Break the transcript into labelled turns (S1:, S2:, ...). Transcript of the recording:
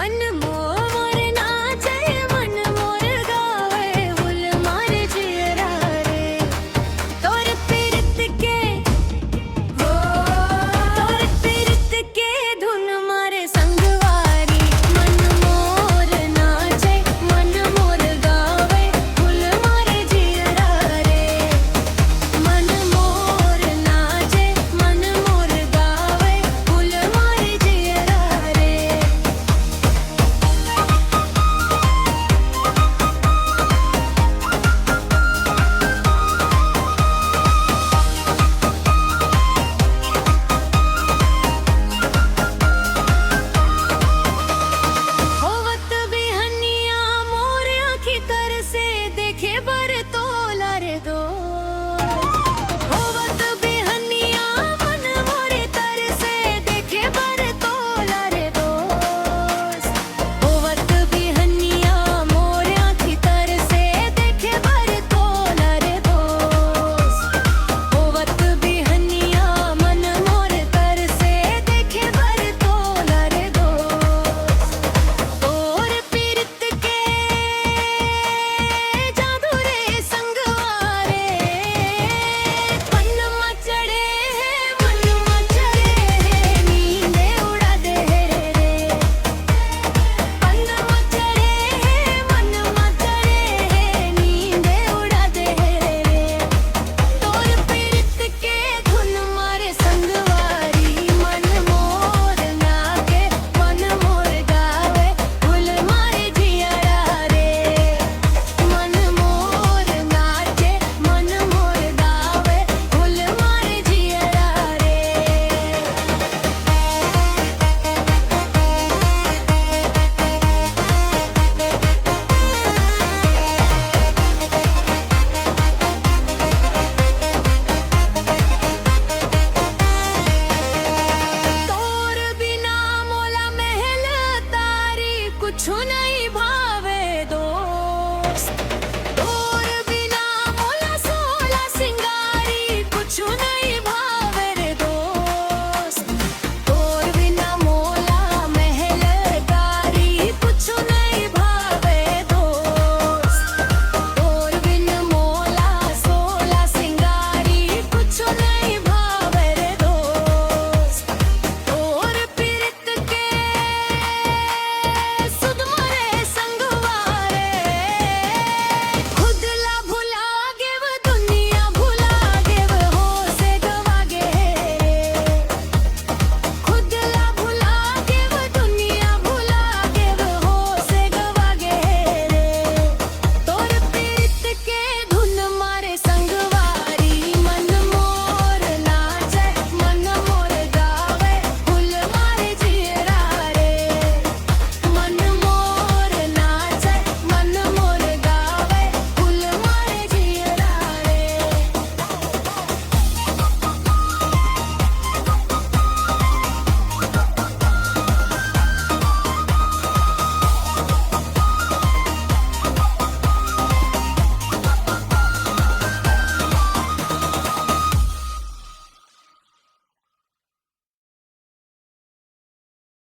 S1: मन मोर नाचे मन मोर गावे फूल मारे जियरा रे तोर पीरत के हो तोर पीरत के धुन मारे संगवारी मन मोर नाचे मन मोर गावे फूल मारे जियरा रे मन मोर नाचे मन मोर गावे फूल मारे जियरा रे होवत बिहनिया मोर आँखी तर से देखे बर तोला रे दो